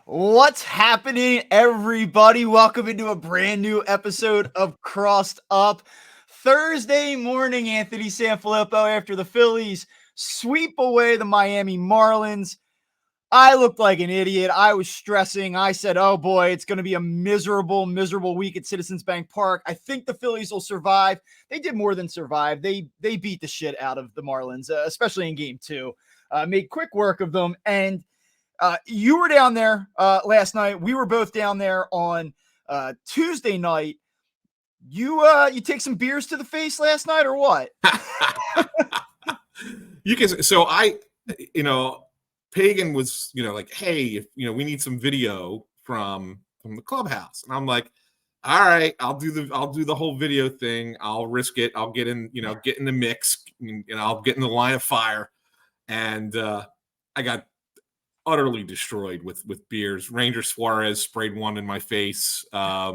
What's happening, everybody? Welcome into a brand new episode of Crossed Up. Thursday morning, Anthony Sanfilippo, after the Phillies sweep away the Miami Marlins. I looked like an idiot. I was stressing. I said, oh boy, it's going to be a miserable week at Citizens Bank Park. I think the Phillies will survive. They did more than survive. They beat the shit out of the Marlins, especially in game two. Made quick work of them. And you were down there last night. We were both down there on Tuesday night. You take some beers to the face last night, or what? You can. So Pagan was, like, hey, if we need some video from the clubhouse, and I'm like, all right, I'll do the whole video thing. I'll risk it. I'll get in, get in the mix, and I'll get in the line of fire. And I got utterly destroyed with beers. Ranger Suarez sprayed one in my face. I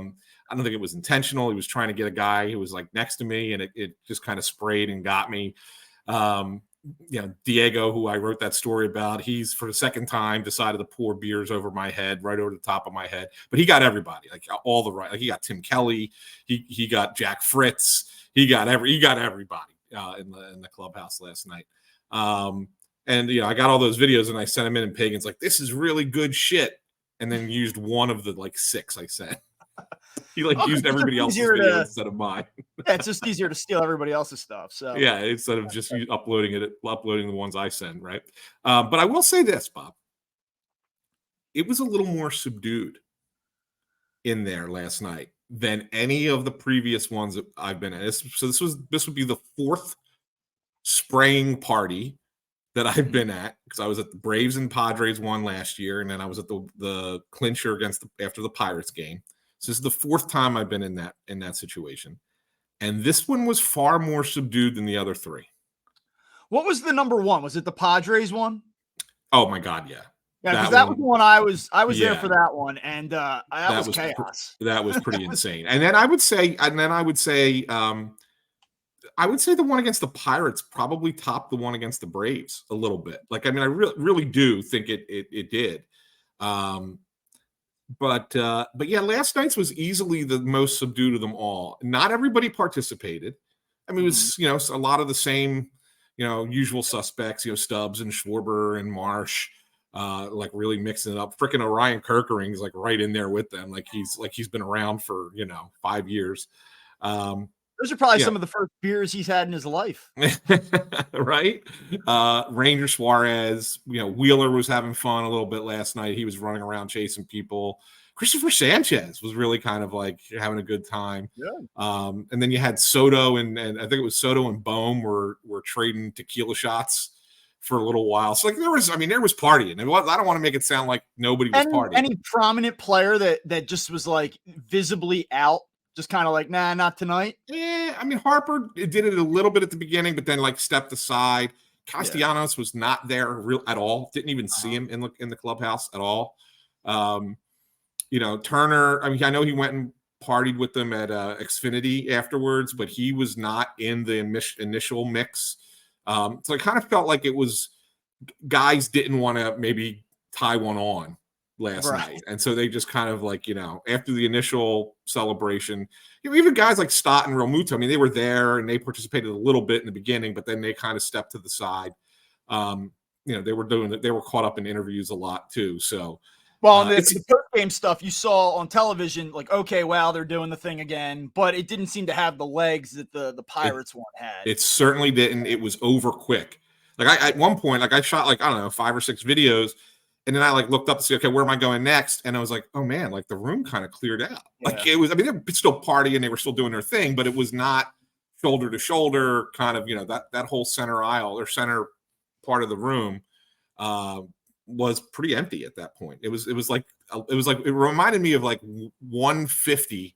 don't think it was intentional. He was trying to get a guy who was like next to me, and it just kind of sprayed and got me. Diego, who I wrote that story about, he's for the second time decided to pour beers over my head, right over the top of my head. But he got everybody, like all the right. Like he got Tim Kelly, he got Jack Fritz, he got everybody in the clubhouse last night. And I got all those videos and I sent them in, and Pagan's like, "This is really good shit," and then used one of the like 6 I sent. He used everybody else's video instead of mine. Yeah, it's just easier to steal everybody else's stuff. So yeah, instead of just uploading the ones I send, right? But I will say this, Bob. It was a little more subdued in there last night than any of the previous ones that I've been at. So this would be the 4th spraying party that I've been at, because I was at the Braves and Padres one last year, and then I was at the clincher after the Pirates game. So this is the 4th time I've been in that situation. And this one was far more subdued than the other 3. What was the number one? Was it the Padres one? Oh my God, yeah. Yeah, because that was the one I was there for that one, and that was chaos. That was pretty insane. And then I would say the one against the Pirates probably topped the one against the Braves a little bit. Like, I mean, I really do think it did. But yeah, last night's was easily the most subdued of them all. Not everybody participated. I mean, it was, a lot of the same, usual suspects, Stubbs and Schwarber and Marsh, like really mixing it up. Freaking Orion Kerkering is like right in there with them. Like he's been around for, 5 years. Those are probably some of the first beers he's had in his life. Right? Ranger Suarez, Wheeler was having fun a little bit last night. He was running around chasing people. Christopher Sanchez was really kind of like having a good time. Yeah. And then you had Soto and I think it was Soto and Bohm were trading tequila shots for a little while. So like there was partying. I don't want to make it sound like nobody was partying. Any prominent player that just was like visibly out? Just kind of like, nah, not tonight. Yeah, I mean, Harper did it a little bit at the beginning, but then like stepped aside. Castellanos was not there at all. Didn't even see him in the clubhouse at all. Turner. I mean, I know he went and partied with them at Xfinity afterwards, but he was not in the initial mix. So I kind of felt like it was guys didn't want to maybe tie one on last night, and so they just kind of like after the initial celebration, even guys like Stott and Realmuto, I mean, they were there and they participated a little bit in the beginning, but then they kind of stepped to the side. They were caught up in interviews a lot too. So the post-game stuff you saw on television, like, okay, wow, they're doing the thing again, but it didn't seem to have the legs that the Pirates one had. It certainly didn't. It was over quick. Like at one point, like I shot like, I don't know, 5 or 6 videos. And then I like looked up to see, okay, where am I going next? And I was like, oh man, like the room kind of cleared out. Yeah. Like it was, I mean, they were still partying, they were still doing their thing, but it was not shoulder to shoulder kind of, that whole center aisle or center part of the room was pretty empty at that point. It reminded me of like 1:50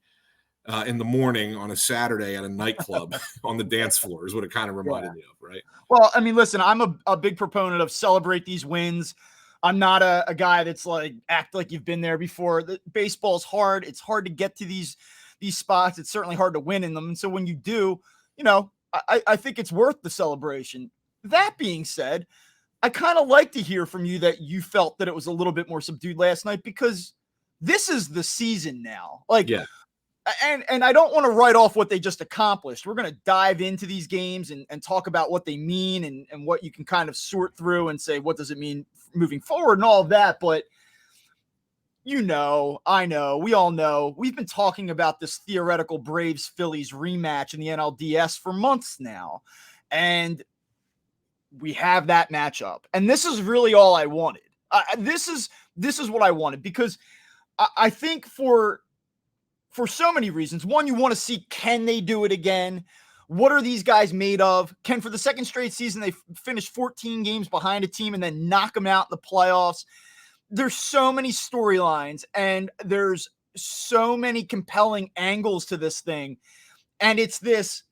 in the morning on a Saturday at a nightclub on the dance floor is what it kind of reminded me of, right? Well, I mean, listen, I'm a big proponent of celebrate these wins. I'm not a guy that's like act like you've been there before. Baseball's hard. It's hard to get to these spots. It's certainly hard to win in them. And so when you do, I think it's worth the celebration. That being said, I kind of like to hear from you that you felt that it was a little bit more subdued last night, because this is the season now. Like, Yeah. And I don't want to write off what they just accomplished. We're going to dive into these games and talk about what they mean and what you can kind of sort through and say, what does it mean moving forward and all of that. But, I know, we all know, we've been talking about this theoretical Braves-Phillies rematch in the NLDS for months now. And we have that matchup. And this is really all I wanted. This is what I wanted, because I think for so many reasons. One, you want to see, can they do it again? What are these guys made of? Can, for the second straight season, they finish 14 games behind a team and then knock them out in the playoffs? There's so many storylines and there's so many compelling angles to this thing. And it's this,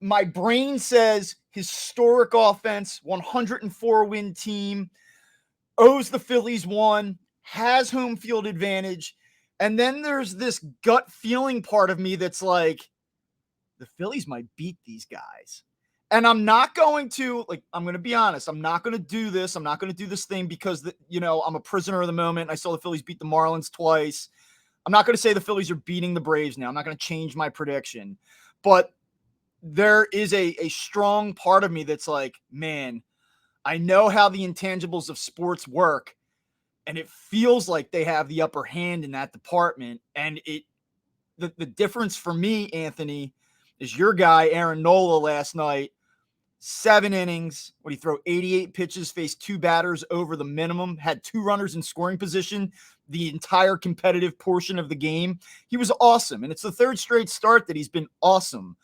my brain says, historic offense, 104-win team, owes the Phillies one, has home field advantage. And then there's this gut feeling part of me that's like, the Phillies might beat these guys. And I'm not going to, I'm going to be honest. I'm not going to do this. I'm not going to do this thing because, I'm a prisoner of the moment. I saw the Phillies beat the Marlins twice. I'm not going to say the Phillies are beating the Braves now. I'm not going to change my prediction. But there is a strong part of me that's like, man, I know how the intangibles of sports work. And it feels like they have the upper hand in that department. And the difference for me, Anthony, is your guy, Aaron Nola, last night, 7 innings. What he throw 88 pitches, faced 2 batters over the minimum, had 2 runners in scoring position the entire competitive portion of the game. He was awesome. And it's the 3rd straight start that he's been awesome.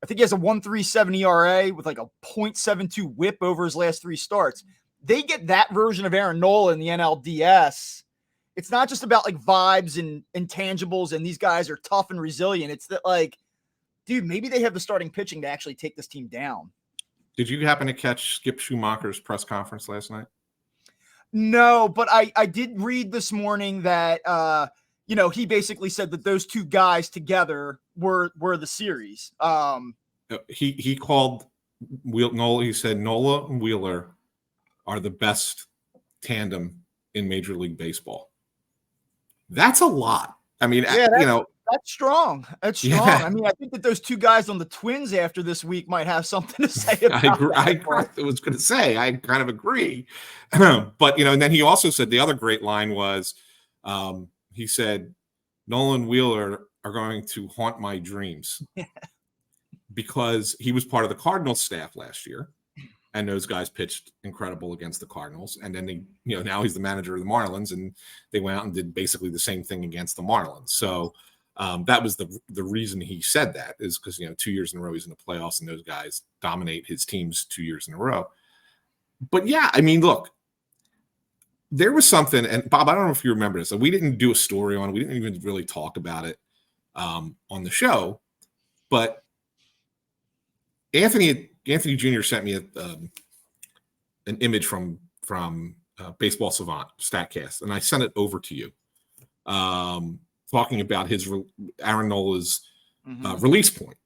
I think he has a 1.37 ERA with like a 0.72 whip over his last 3 starts. They get that version of Aaron Nola in the NLDS. It's not just about like vibes and intangibles and these guys are tough and resilient. It's that, like, dude, maybe they have the starting pitching to actually take this team down. Did you happen to catch Skip Schumacher's press conference last night? No, but I did read this morning that, he basically said that those 2 guys together were the series. He called Nola. He said Nola and Wheeler are the best tandem in Major League Baseball. That's a lot. I mean, that's strong. That's strong. Yeah. I mean, I think that those 2 guys on the Twins after this week might have something to say about I was going to say, I kind of agree. But, and then he also said the other great line was, he said, Nolan Wheeler are going to haunt my dreams. Because he was part of the Cardinals staff last year. And those guys pitched incredible against the Cardinals. And then now he's the manager of the Marlins, and they went out and did basically the same thing against the Marlins. So that was the reason he said that, is because 2 years in a row he's in the playoffs, and those guys dominate his teams 2 years in a row. But yeah, I mean, look, there was something, and Bob, I don't know if you remember this. So we didn't do a story on it. We didn't even really talk about it on the show, but Anthony Jr. sent me an image from Baseball Savant Statcast, and I sent it over to you, talking about Aaron Nola's release point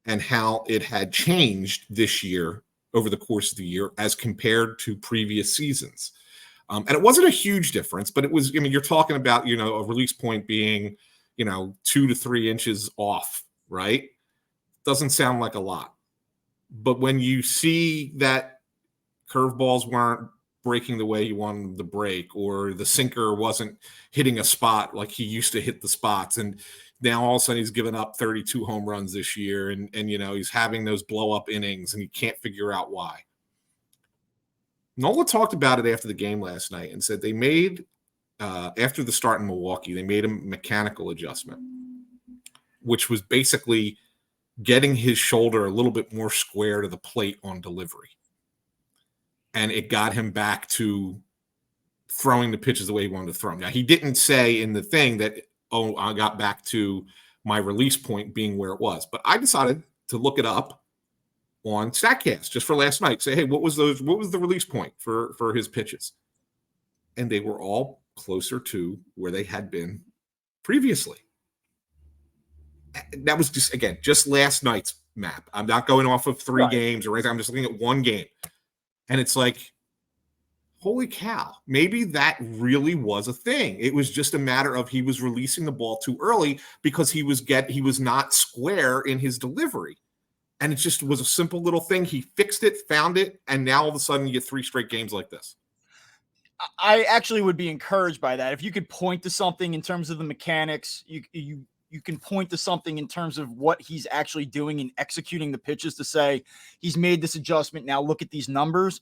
and how it had changed this year over the course of the year as compared to previous seasons. And it wasn't a huge difference, but it was. I mean, you're talking about a release point being 2 to 3 inches off, right? Doesn't sound like a lot. But when you see that curveballs weren't breaking the way you wanted them to break, or the sinker wasn't hitting a spot like he used to hit the spots, and now all of a sudden he's given up 32 home runs this year, and he's having those blow-up innings, and you can't figure out why. Nola talked about it after the game last night and said they made, after the start in Milwaukee, they made a mechanical adjustment, which was basically getting his shoulder a little bit more square to the plate on delivery. And it got him back to throwing the pitches the way he wanted to throw them. Now, he didn't say in the thing that, I got back to my release point being where it was. But I decided to look it up on Statcast just for last night. Say, hey, what was the release point for his pitches? And they were all closer to where they had been previously. That was just last night's map. I'm not going off of 3 games or anything. I'm just looking at one game. And it's like, holy cow, maybe that really was a thing. It was just a matter of he was releasing the ball too early because he was not square in his delivery. And it just was a simple little thing. He fixed it, found it, and now all of a sudden you get 3 straight games like this. I actually would be encouraged by that. If you could point to something in terms of the mechanics, you can point to something in terms of what he's actually doing and executing the pitches to say he's made this adjustment. Now look at these numbers.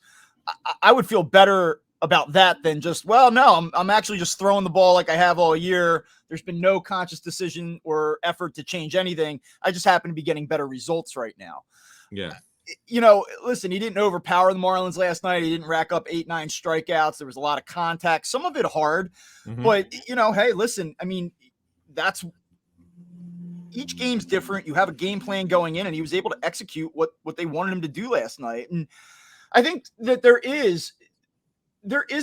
I would feel better about that than just, well, no, I'm actually just throwing the ball like I have all year. There's been no conscious decision or effort to change anything. I just happen to be getting better results right now. Yeah. Listen, he didn't overpower the Marlins last night. He didn't rack up 8-9 strikeouts. There was a lot of contact, some of it hard, but hey, listen, I mean, that's each game's different. You have a game plan going in, and he was able to execute what they wanted him to do last night. And I think that there is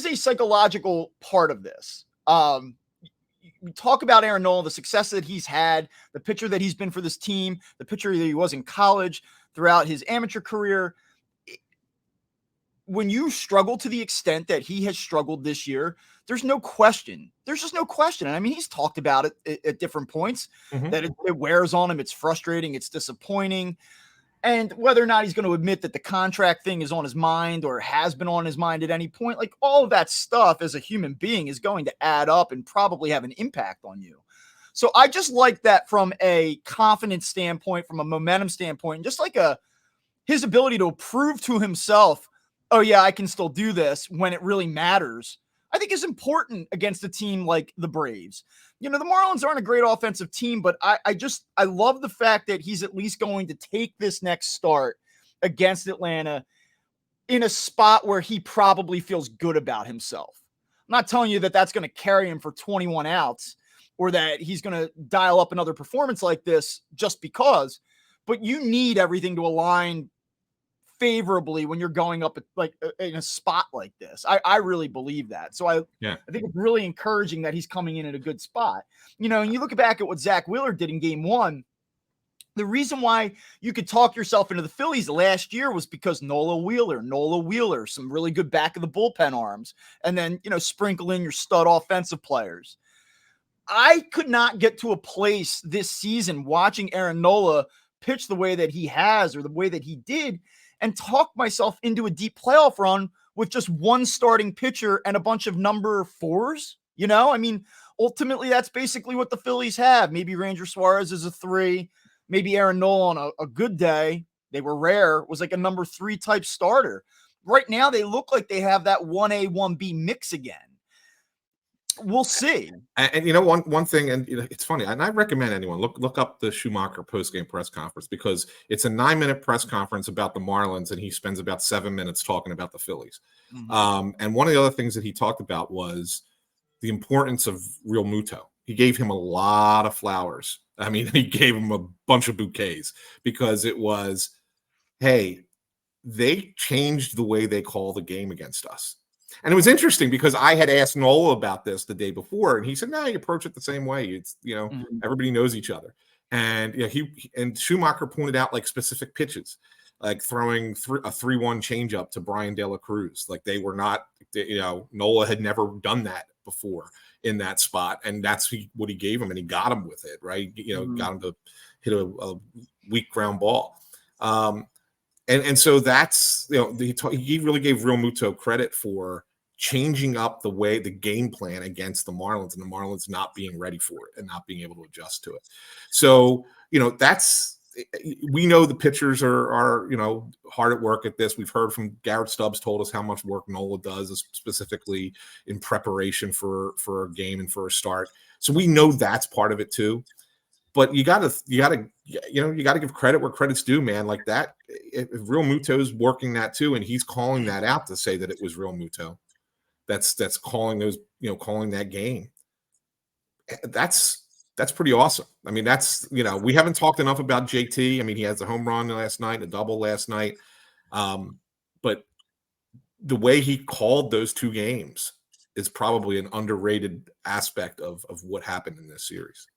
a psychological part of this. We talk about Aaron Nola, the success that he's had, the pitcher that he's been for this team, the pitcher that he was in college, throughout his amateur career. When you struggle to the extent that he has struggled this year, there's no question. There's just no question. And I mean, he's talked about it at different points that it wears on him. It's frustrating. It's disappointing. And whether or not he's going to admit that the contract thing is on his mind or has been on his mind at any point, like all of that stuff as a human being is going to add up and probably have an impact on you. So I just like that from a confidence standpoint, from a momentum standpoint, and just like his ability to prove to himself, oh yeah, I can still do this when it really matters, I think is important against a team like the Braves. The Marlins aren't a great offensive team, but I love the fact that he's at least going to take this next start against Atlanta in a spot where he probably feels good about himself. I'm not telling you that that's going to carry him for 21 outs or that he's going to dial up another performance like this just because, but you need everything to align favorably when you're going up like in a spot like this. I really believe that. So I think it's really encouraging that he's coming in at a good spot. And you look back at what Zach Wheeler did in game 1. The reason why you could talk yourself into the Phillies last year was because Nola Wheeler, some really good back of the bullpen arms, and then, sprinkle in your stud offensive players. I could not get to a place this season watching Aaron Nola pitch the way that he has or the way that he did and talk myself into a deep playoff run with just one starting pitcher and a bunch of number 4s. I mean, ultimately that's basically what the Phillies have. Maybe Ranger Suarez is a 3, maybe Aaron Nola on a good day, they were rare, was like a number 3 type starter. Right now they look like they have that 1A, 1B mix again. We'll see. And one thing, and it's funny, and I recommend anyone look up the Schumacher post-game press conference because it's a 9-minute press conference about the Marlins, and he spends about 7 minutes talking about the Phillies. And one of the other things that he talked about was the importance of Real Muto. He gave him a lot of flowers. I mean, he gave him a bunch of bouquets because it was, hey, they changed the way they call the game against us. And it was interesting because I had asked Nola about this the day before, and he said, "No, you approach it the same way. It's everybody knows each other." And he Schumacher pointed out like specific pitches, like throwing a 3-1 changeup to Brian De La Cruz. Like they were not, Nola had never done that before in that spot, and that's what he gave him, and he got him with it, right? Got him to hit a weak ground ball. And so that's, he really gave Real Muto credit for changing up the game plan against the Marlins and the Marlins not being ready for it and not being able to adjust to it. So, we know the pitchers are hard at work at this. We've heard from Garrett Stubbs told us how much work Nola does specifically in preparation for a game and for a start. So we know that's part of it too. But you gotta give credit where credit's due, man. Like that, if Real Muto's working that too, and he's calling that out to say that it was Real Muto. That's calling those, calling that game. That's pretty awesome. I mean, we haven't talked enough about JT. I mean, he has a home run last night, a double last night. But the way he called those 2 games is probably an underrated aspect of what happened in this series.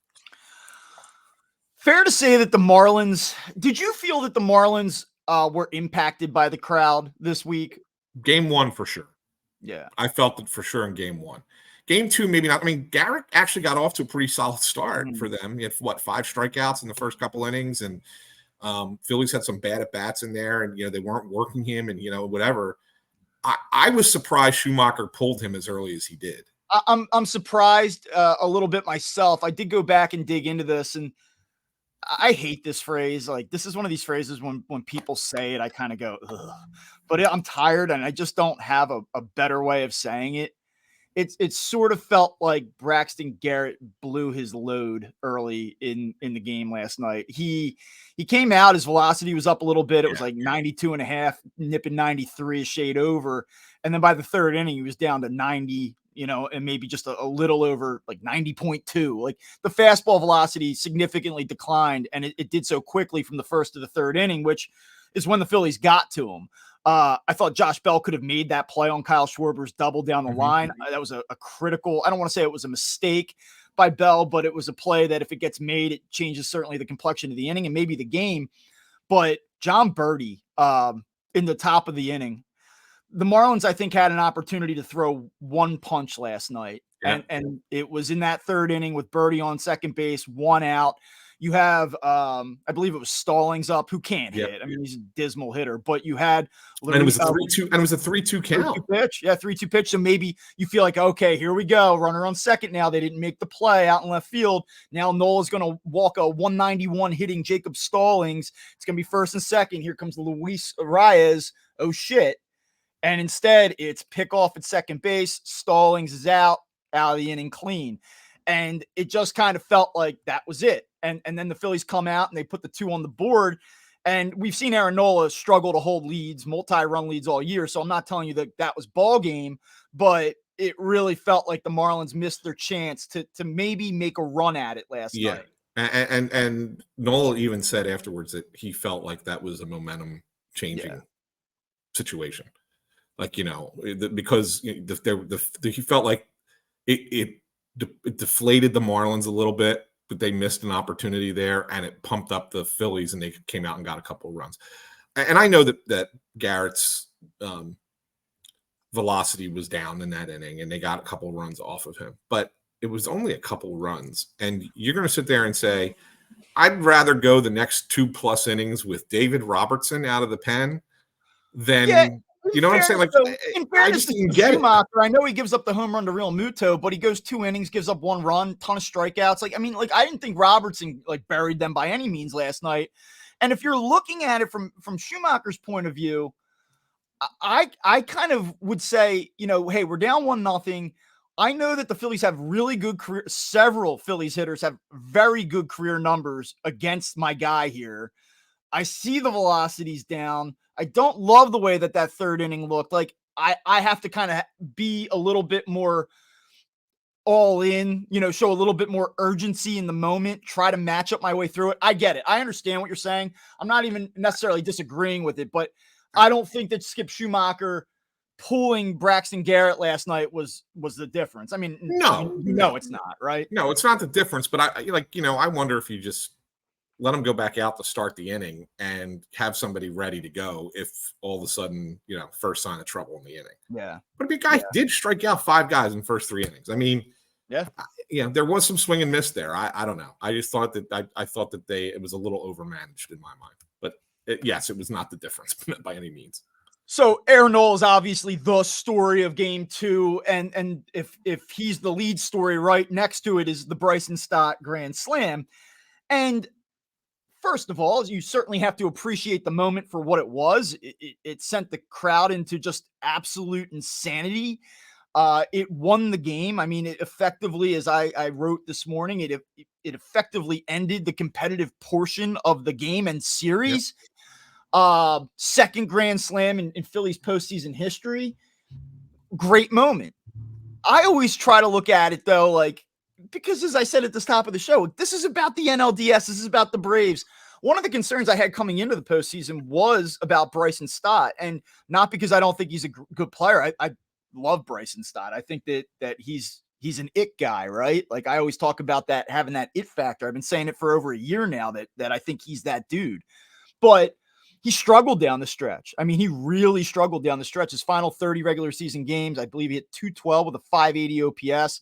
Fair to say that the Marlins, did you feel that the Marlins were impacted by the crowd this week? Game 1 for sure. Yeah. I felt it for sure in game one. Game two, maybe not. I mean, Garrett actually got off to a pretty solid start for them. He had what, 5 strikeouts in the first couple innings, and Phillies had some bad at bats in there, and they weren't working him, and whatever. I was surprised Schumacher pulled him as early as he did. I'm surprised a little bit myself. I did go back and dig into this, and I hate this phrase. Like, this is one of these phrases when people say it, I kind of go, ugh. But I'm tired, and I just don't have a better way of saying it. It sort of felt like Braxton Garrett blew his load early in the game last night. He came out, his velocity was up a little bit. It was like 92.5, nipping 93, a shade over. And then by the third inning, he was down to 90, and maybe just a little over like 90.2. Like, the fastball velocity significantly declined, and it did so quickly from the first to the third inning, which is when the Phillies got to him. I thought Josh Bell could have made that play on Kyle Schwarber's double down the line. That was a critical, I don't want to say it was a mistake by Bell, but it was a play that if it gets made, it changes certainly the complexion of the inning and maybe the game. But John Birdie in the top of the inning, the Marlins, I think, had an opportunity to throw one punch last night. Yeah. And it was in that third inning with Birdie on second base, 1 out. You have, I believe it was Stallings up, who can't hit. I mean, he's a dismal hitter, but you had, and it was a 3-2, and it was a 3-2 count. 3-2 pitch. Yeah, 3-2 pitch. So maybe you feel like, okay, here we go. Runner on second now. They didn't make the play out in left field. Now Nola's going to walk a 191 hitting Jacob Stallings. It's going to be first and second. Here comes Luis Arias. Oh, shit. And instead, it's pick off at second base. Stallings is out of the inning clean. And it just kind of felt like that was it. And then the Phillies come out and they put the 2 on the board. And we've seen Aaron Nola struggle to hold leads, multi-run leads all year. So I'm not telling you that was ball game, but it really felt like the Marlins missed their chance to maybe make a run at it last night. And Nola even said afterwards that he felt like that was a momentum changing situation. Like, because he felt like it deflated the Marlins a little bit, but they missed an opportunity there, and it pumped up the Phillies, and they came out and got a couple of runs. And I know that Garrett's velocity was down in that inning, and they got a couple of runs off of him, but it was only a couple runs. And you're going to sit there and say, I'd rather go the next 2+ innings with David Robertson out of the pen than you know what I'm saying? Like, in I fairness just to didn't get Schumacher, I know he gives up the home run to Real Muto, but he goes 2 innings, gives up 1 run, ton of strikeouts. Like, I mean, like, I didn't think Robertson buried them by any means last night. And if you're looking at it from Schumacher's point of view, I kind of would say, hey, we're down 1-0. I know that the Phillies have really good career. Several Phillies hitters have very good career numbers against my guy here. I see the velocities down. I don't love the way that third inning looked. Like, I have to kind of be a little bit more all in, show a little bit more urgency in the moment, try to match up my way through it. I get it. I understand what you're saying. I'm not even necessarily disagreeing with it, but I don't think that Skip Schumacher pulling Braxton Garrett last night was the difference. I mean, no, it's not, right? No, it's not the difference, but I wonder if you just let him go back out to start the inning and have somebody ready to go if all of a sudden, first sign of trouble in the inning. Yeah. But the guy did strike out 5 guys in the first 3 innings. I mean, there was some swing and miss there. I don't know. I just thought that I thought that it was a little overmanaged in my mind. But yes, it was not the difference by any means. So Aaron Nola is obviously the story of game 2. And if he's the lead story, right next to it is the Bryson Stott Grand Slam. And first of all, you certainly have to appreciate the moment for what it was. It sent the crowd into just absolute insanity. It won the game. I mean, it effectively, as I wrote this morning, it effectively ended the competitive portion of the game and series. Second Grand Slam in Phillies postseason history. Great moment. I always try to look at it, though, because as I said at the top of the show, this is about the NLDS. This is about the Braves. One of the concerns I had coming into the postseason was about Bryson Stott, and not because I don't think he's a good player. I love Bryson Stott. I think that he's an it guy, right? Like, I always talk about that, having that it factor. I've been saying it for over a year now that I think he's that dude. But he struggled down the stretch. I mean, he really struggled down the stretch. His final 30 regular season games, I believe he hit 212 with a 580 OPS.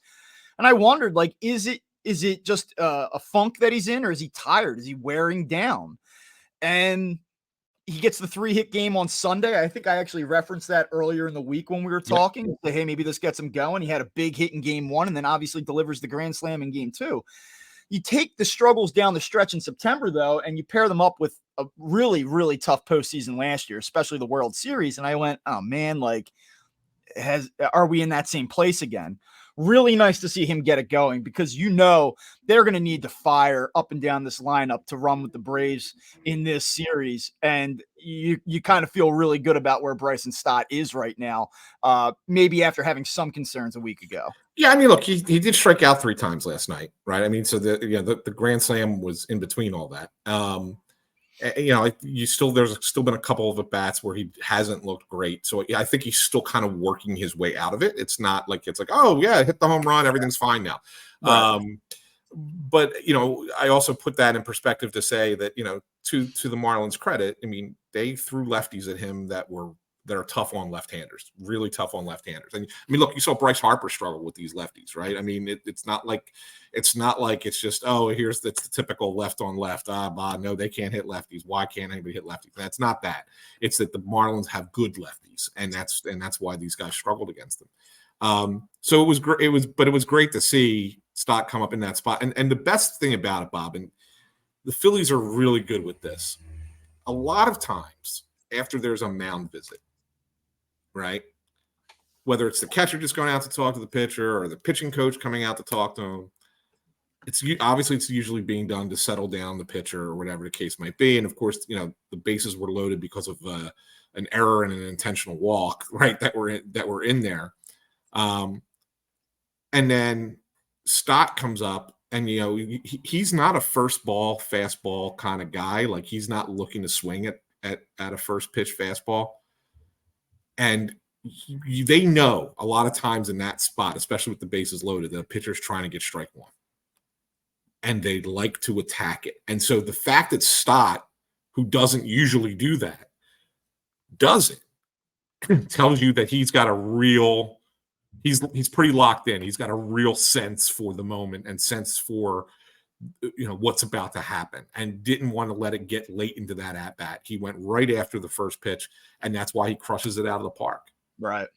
And I wondered, like, is it just a funk that he's in, or is he tired? Is he wearing down? And he gets the 3-hit game on Sunday. I think I actually referenced that earlier in the week when we were talking. Yeah. Say, hey, maybe this gets him going. He had a big hit in game 1 and then obviously delivers the grand slam in game 2. You take the struggles down the stretch in September, though, and you pair them up with a really, really tough postseason last year, especially the World Series. And I went, oh, man, like, are we in that same place again? Really nice to see him get it going, because they're going to need to fire up and down this lineup to run with the Braves in this series. And you kind of feel really good about where Bryson Stott is right now, maybe after having some concerns a week ago. Yeah, I mean, look, he did strike out 3 times last night, right? I mean, so the grand slam was in between all that. There's still been a couple of at bats where he hasn't looked great. So I think he's still kind of working his way out of it. It's not like oh yeah, hit the home run, everything's fine now. Right. But I also put that in perspective to say that to the Marlins' credit, I mean, they threw lefties at him that are tough on left-handers, really tough on left-handers. And I mean, look, you saw Bryce Harper struggle with these lefties, right? I mean, it's not like it's just, oh, here's the typical left on left. No, they can't hit lefties. Why can't anybody hit lefties? That's not that. It's that the Marlins have good lefties, and that's why these guys struggled against them. So it was great. It was great to see Stott come up in that spot. And the best thing about it, Bob, and the Phillies are really good with this. A lot of times after there's a mound visit, right? Whether it's the catcher just going out to talk to the pitcher or the pitching coach coming out to talk to him, it's usually being done to settle down the pitcher or whatever the case might be. And of course, the bases were loaded because of an error and an intentional walk, right? That were in there. And then Stott comes up, and he's not a first ball fastball kind of guy. Like, he's not looking to swing at a first pitch fastball. And they know a lot of times in that spot, especially with the bases loaded, the pitcher's trying to get strike one, and they like to attack it. And so the fact that Stott, who doesn't usually do that, does it, tells you that he's got a real. He's pretty locked in. He's got a real sense for the moment and sense for what's about to happen, and didn't want to let it get late into that at bat. He went right after the first pitch, and that's why he crushes it out of the park. Right.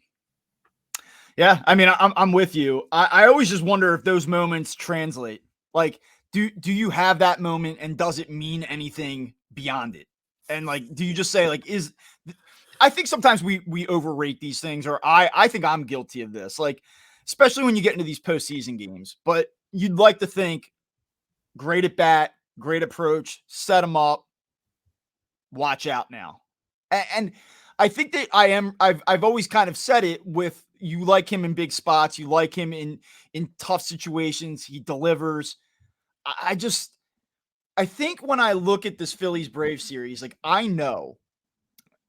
Yeah, I mean, I'm with you. I always just wonder if those moments translate. Like, do you have that moment, and does it mean anything beyond it? And like, do you just say, like, I think sometimes we overrate these things, or I think I'm guilty of this, like, especially when you get into these postseason games. But you'd like to think, great at bat, great approach, set them up, watch out now. And I think that I've always kind of said it with, you like him in big spots, you like him in tough situations, he delivers. I think when I look at this Phillies Braves series, like, I know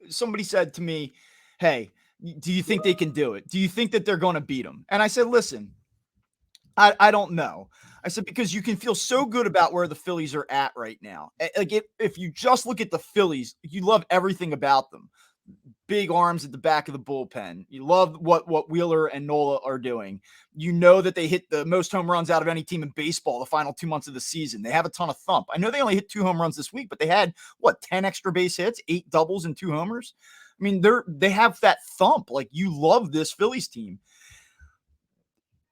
somebody said to me, hey, do you think they can do it? Do you think that they're going to beat them? And I said, listen, I don't know. I said, because you can feel so good about where the Phillies are at right now. Like, if you just look at the Phillies, you love everything about them. Big arms at the back of the bullpen. You love what Wheeler and Nola are doing. You know that they hit the most home runs out of any team in baseball the final 2 months of the season. They have a ton of thump. I know they only hit 2 home runs this week, but they had 10 extra base hits, 8 doubles and 2 homers. I mean, they have that thump. Like, you love this Phillies team.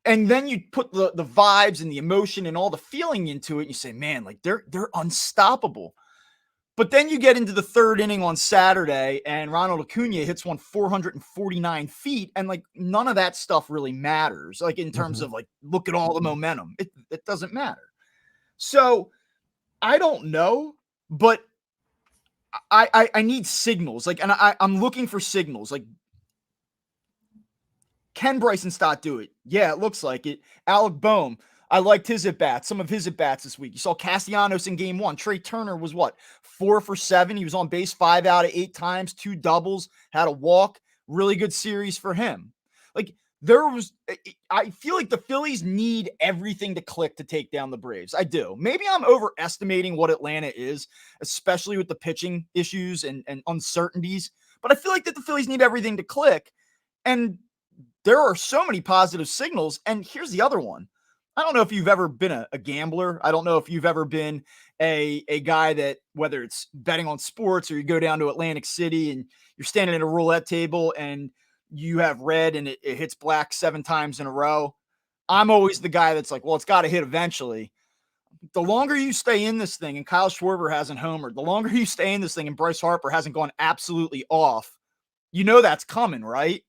And then you put the vibes and the emotion and all the feeling into it, and you say, man, like, they're unstoppable. But then you get into the 3rd inning on Saturday, and Ronald Acuna hits one 449 feet, and like, none of that stuff really matters. Like, in terms of, like, look at all the momentum. It doesn't matter. So I don't know, but I need signals. Like, and I'm looking for signals. Like, can Bryson Stott do it? Yeah, it looks like it. Alec Boehm, I liked his at-bats, some of his at-bats this week. You saw Castellanos in game 1. Trey Turner was 4 for 7. He was on base 5 out of 8 times, 2 doubles, had a walk. Really good series for him. Like, I feel like the Phillies need everything to click to take down the Braves. I do. Maybe I'm overestimating what Atlanta is, especially with the pitching issues and uncertainties. But I feel like that the Phillies need everything to click. And there are so many positive signals. And here's the other one. I don't know if you've ever been a gambler. I don't know if you've ever been a guy that, whether it's betting on sports or you go down to Atlantic City and you're standing at a roulette table and you have red and it hits black 7 times in a row. I'm always the guy that's like, well, it's got to hit eventually. The longer you stay in this thing and Kyle Schwarber hasn't homered, the longer you stay in this thing and Bryce Harper hasn't gone absolutely off, you know that's coming, right?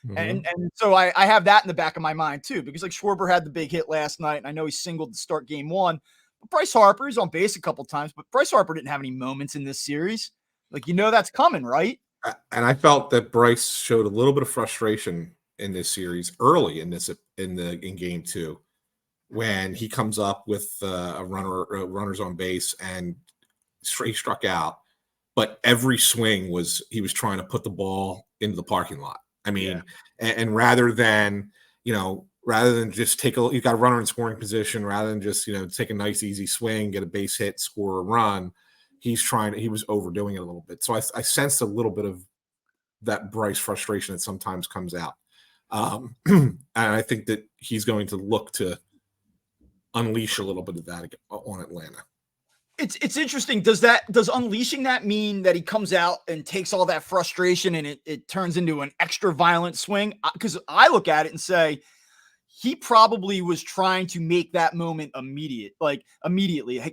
Mm-hmm. And so I have that in the back of my mind too, because like Schwarber had the big hit last night, and I know he singled to start game 1. But Bryce Harper, he's on base a couple times, but Bryce Harper didn't have any moments in this series. Like, you know that's coming, right? And I felt that Bryce showed a little bit of frustration in this series early in game 2, when he comes up with runners on base and he struck out, but every swing he was trying to put the ball into the parking lot. I mean, and rather than just you got a runner in scoring position, rather than just take a nice easy swing, get a base hit, score a run, he was overdoing it a little bit. So I sensed a little bit of that Bryce frustration that sometimes comes out, and I think that he's going to look to unleash a little bit of that on Atlanta. It's interesting. Does unleashing that mean that he comes out and takes all that frustration and it turns into an extra violent swing? Because I look at it and say he probably was trying to make that moment immediately,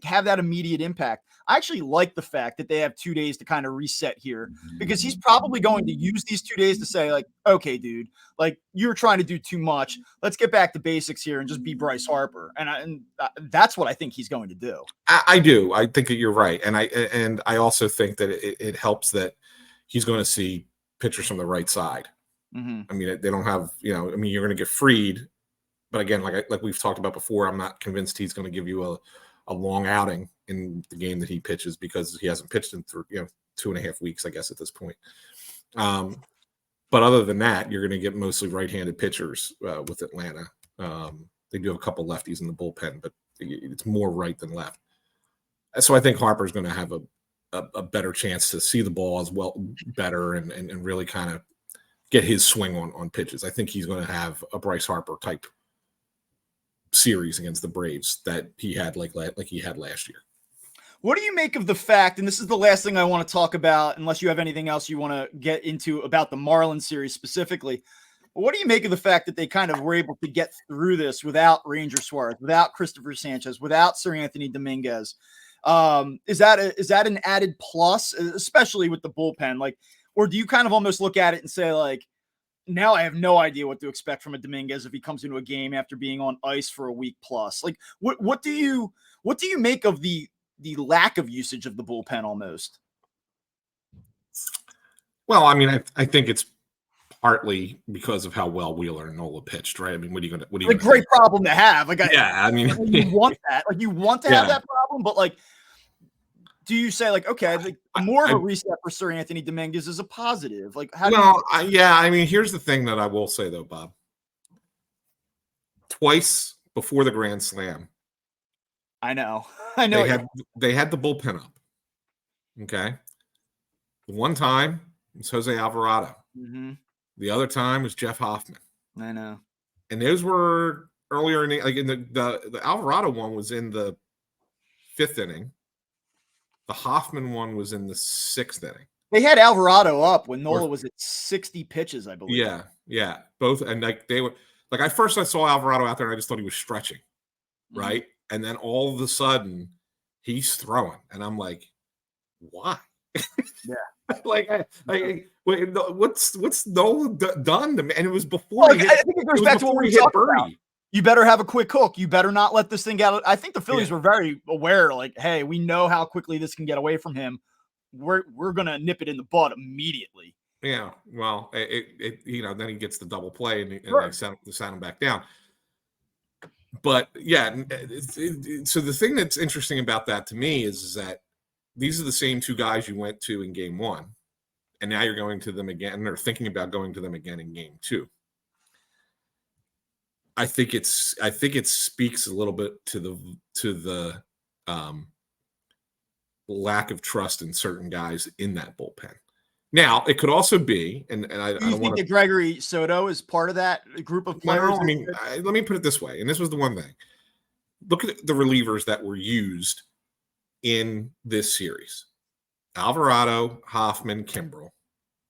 have that immediate impact. I actually like the fact that they have 2 days to kind of reset here, because he's probably going to use these 2 days to say, like, okay, dude, like, you're trying to do too much. Let's get back to basics here and just be Bryce Harper. And that's what I think he's going to do. I do. I think that you're right. And I also think that it helps that he's going to see pitchers from the right side. Mm-hmm. I mean, they don't have, you're going to get freed. But again, like we've talked about before, I'm not convinced he's going to give you a long outing in the game that he pitches, because he hasn't pitched in 2.5 weeks, I guess, at this point. But other than that, you're going to get mostly right-handed pitchers with Atlanta. They do have a couple lefties in the bullpen, but it's more right than left. So I think Harper's going to have a better chance to see the ball as well, better, and really kind of get his swing on pitches. I think he's going to have a Bryce Harper type series against the Braves that he had like he had last year. What do you make of the fact, and this is the last thing I want to talk about, unless you have anything else you want to get into about the Marlins series specifically, but what do you make of the fact that they kind of were able to get through this without Ranger Suarez, without Christopher Sanchez, without Sir Anthony Dominguez? Is that an added plus, especially with the bullpen? Like, or do you kind of almost look at it and say, like, now I have no idea what to expect from a Dominguez if he comes into a game after being on ice for a week plus? Like, what do you make of the lack of usage of the bullpen almost? Well, I mean, I think it's partly because of how well Wheeler and Nola pitched, right? I mean, what are you going to? A great problem to have. Like, I mean, you want that. Like, you want to have that problem, but like, do you say, like, okay, like, more of a reset for Sir Anthony Dominguez is a positive? Like, how do you? I mean, here's the thing that I will say though, Bob. Twice before the Grand Slam, I know. They had the bullpen up. Okay. The one time it was Jose Alvarado. Mm-hmm. The other time was Jeff Hoffman. I know. And those were earlier in the Alvarado one was in the 5th inning. The Hoffman one was in the 6th inning. They had Alvarado up when Nola was at 60 pitches, I believe. Yeah. Both, and like they were like, I saw Alvarado out there and I just thought he was stretching, right? Mm-hmm. And then all of a sudden he's throwing, and I'm like, why? Yeah. What's Nola done to me? And it was before I think it goes back to what we talked about. You better have a quick hook. You better not let this thing get out. I think the Phillies were very aware, like, hey, we know how quickly this can get away from him. We're gonna nip it in the bud immediately. Yeah, well, then he gets the double play, and they sat him back down. But so the thing that's interesting about that to me is that these are the same 2 guys you went to in game 1, and now you're going to them again, or thinking about going to them again in game 2. I think it speaks a little bit to the lack of trust in certain guys in that bullpen. Now, it could also be, and I Do you don't think want that Gregory Soto is part of that group of players? Well, I mean, let me put it this way, and this was the one thing. Look at the relievers that were used in this series: Alvarado, Hoffman, Kimbrel,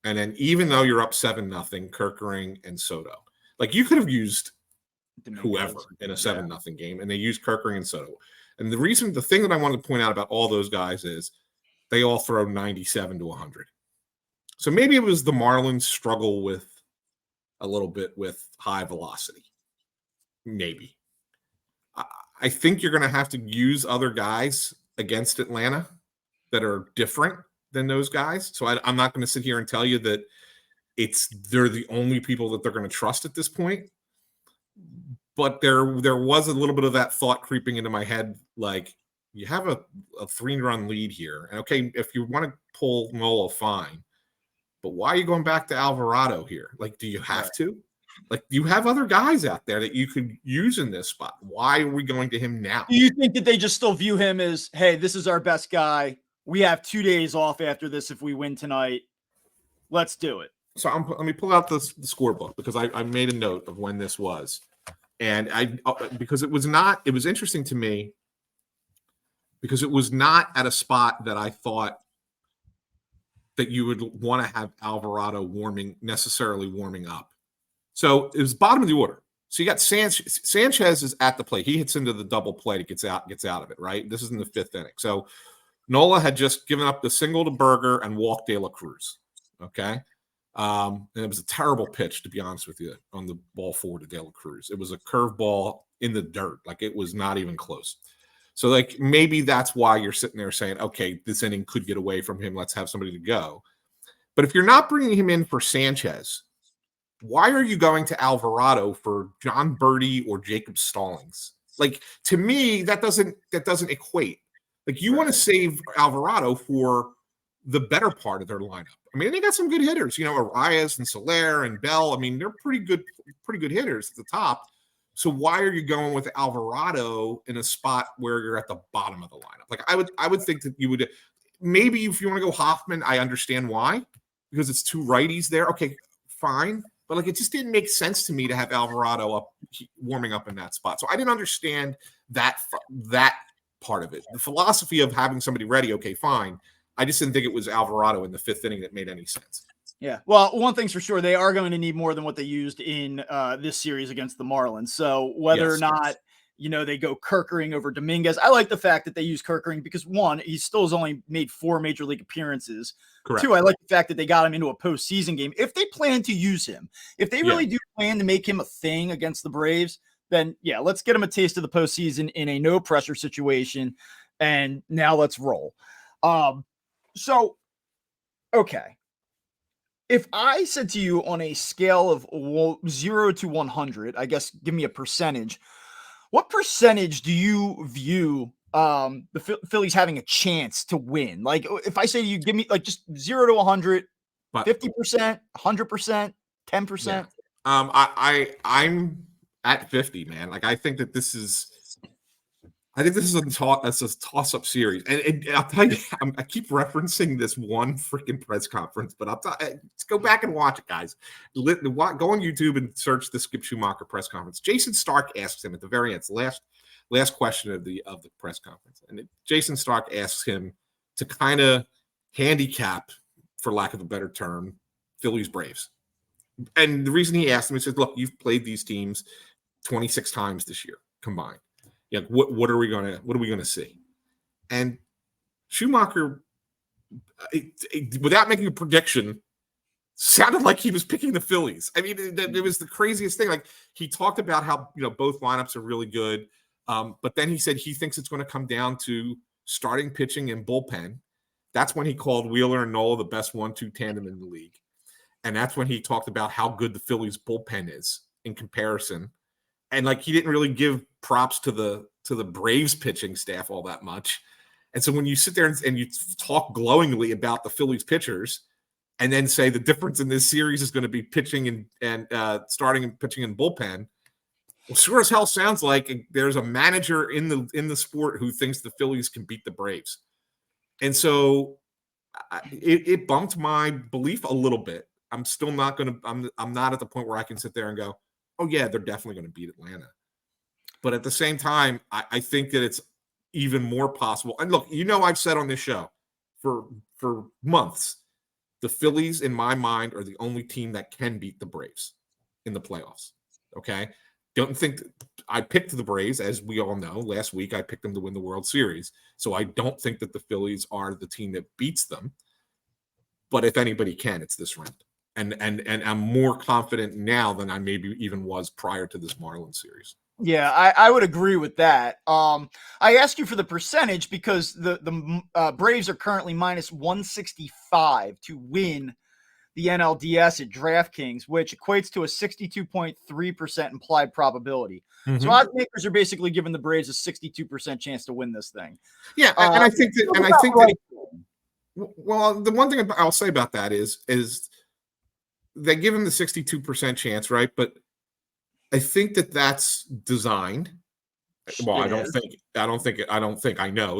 and then even though you're up 7-0, Kerkering and Soto. Like you could have used whoever in a 7-0 game, and they used Kerkering and Soto. And the thing that I wanted to point out about all those guys is they all throw 97 to 100. So maybe it was the Marlins struggle with a little bit with high velocity. Maybe. I think you're going to have to use other guys against Atlanta that are different than those guys. So I'm not going to sit here and tell you that they're the only people that they're going to trust at this point. But there was a little bit of that thought creeping into my head, like you have a 3-run lead here. And okay, if you want to pull Nola, fine. But why are you going back to Alvarado here? Like, do you have to? Like, you have other guys out there that you could use in this spot. Why are we going to him now? Do you think that they just still view him as, hey, this is our best guy. We have 2 days off after this if we win tonight. Let's do it. So let me pull out the scorebook because I made a note of when this was. And because it was interesting to me because it was not at a spot that I thought that you would want to have Alvarado necessarily warming up. So it was bottom of the order. So you got Sanchez is at the plate. He hits into the double play. It gets out of it, right? This is in the 5th inning. So Nola had just given up the single to Berger and walked De La Cruz. Okay. And it was a terrible pitch, to be honest with you, on the ball forward to De La Cruz. It was a curveball in the dirt. Like it was not even close. So like maybe that's why you're sitting there saying, okay, this inning could get away from him. Let's have somebody to go. But if you're not bringing him in for Sanchez, why are you going to Alvarado for John Birdie or Jacob Stallings? Like to me, that doesn't equate. Like you want to save Alvarado for the better part of their lineup. I mean, they got some good hitters, Arias and Soler and Bell. I mean, they're pretty good hitters at the top. So why are you going with Alvarado in a spot where you're at the bottom of the lineup? Like I would think that you would maybe if you want to go Hoffman, I understand why, because it's 2 righties there. Okay, fine. But like it just didn't make sense to me to have Alvarado warming up in that spot. So I didn't understand that part of it. The philosophy of having somebody ready, okay, fine. I just didn't think it was Alvarado in the 5th inning that made any sense. Yeah. Well, one thing's for sure, they are going to need more than what they used in this series against the Marlins. So whether or not, they go Kerkering over Dominguez, I like the fact that they use Kerkering because 1, he still has only made 4 major league appearances. Correct. 2, I like the fact that they got him into a postseason game. If they plan to use him, if they really do plan to make him a thing against the Braves, then let's get him a taste of the postseason in a no pressure situation. And now let's roll. So, okay. If I said to you on a scale of 0 to 100, I guess give me a percentage. What percentage do you view the Phillies having a chance to win? Like if I say to you, give me like just 0 to 100, 50%, 100%, 10%. I'm at 50, man. Like I think this is a toss-up series, and I'll tell you, I keep referencing this one freaking press conference, but let's go back and watch it, guys. Go on YouTube and search the Skip Schumacher press conference. Jason Stark asks him at the very end, last question of the press conference, and Jason Stark asks him to kind of handicap, for lack of a better term, Phillies Braves. And the reason he asked him, he says, "Look, you've played these teams 26 times this year combined. Yeah, what are we gonna see?" And Schumacher, without making a prediction, sounded like he was picking the Phillies. I mean, it was the craziest thing. Like he talked about how both lineups are really good, but then he said he thinks it's going to come down to starting pitching and bullpen. That's when he called Wheeler and Nola the best 1-2 tandem in the league, and that's when he talked about how good the Phillies bullpen is in comparison. And like he didn't really give props to the Braves pitching staff all that much. And so when you sit there and you talk glowingly about the Phillies pitchers and then say the difference in this series is going to be pitching and starting and pitching in bullpen, Well, sure as hell sounds like there's a manager in the sport who thinks the Phillies can beat the Braves, and so it bumped my belief a little bit. I'm still not going to. I'm not at the point where I can sit there and go, "Oh yeah, they're definitely going to beat Atlanta." But at the same time, I think that it's even more possible. And look, I've said on this show for months, the Phillies, in my mind, are the only team that can beat the Braves in the playoffs. Okay. Don't think I picked the Braves, as we all know. Last week, I picked them to win the World Series. So I don't think that the Phillies are the team that beats them. But if anybody can, it's this round. And I'm more confident now than I maybe even was prior to this Marlins series. Yeah, I would agree with that. I asked you for the percentage because the Braves are currently minus 165 to win the NLDS at DraftKings, which equates to a 62.3% implied probability. Mm-hmm. So odds makers are basically giving the Braves a 62% chance to win this thing. Yeah, and I think that, well, the one thing I'll say about that is they give him the 62% chance, right? But I think that that's designed. Well, I know